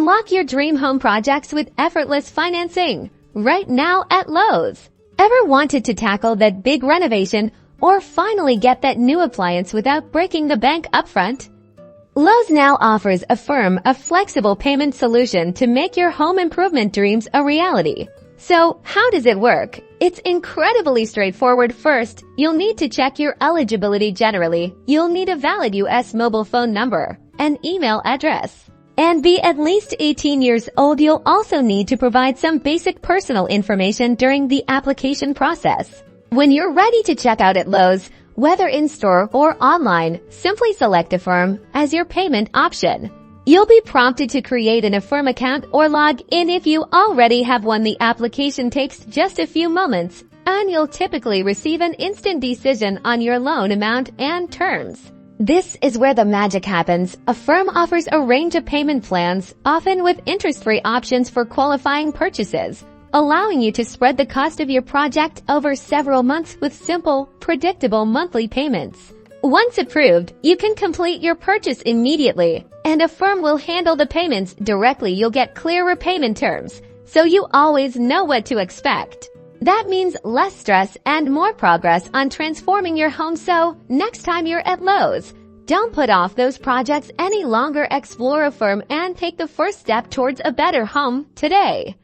Unlock your dream home projects with effortless financing right now at Lowe's. Ever wanted to tackle that big renovation or finally get that new appliance without breaking the bank upfront? Lowe's now offers Affirm, a flexible payment solution to make your home improvement dreams a reality. So, how does it work? It's incredibly straightforward. First, you'll need to check your eligibility generally. You'll need a valid U.S. mobile phone number, an email address, and be at least 18 years old. You'll also need to provide some basic personal information during the application process. When you're ready to check out at Lowe's, whether in-store or online, simply select Affirm as your payment option. You'll be prompted to create an Affirm account or log in if you already have one. The application takes just a few moments, and you'll typically receive an instant decision on your loan amount and terms. This is where the magic happens. Affirm offers a range of payment plans, often with interest-free options for qualifying purchases, allowing you to spread the cost of your project over several months with simple, predictable monthly payments. Once approved, you can complete your purchase immediately, and Affirm will handle the payments directly. You'll get clear repayment terms, so you always know what to expect. That means less stress and more progress on transforming your home. So, next time you're at Lowe's, don't put off those projects any longer. Explore Affirm and take the first step towards a better home today.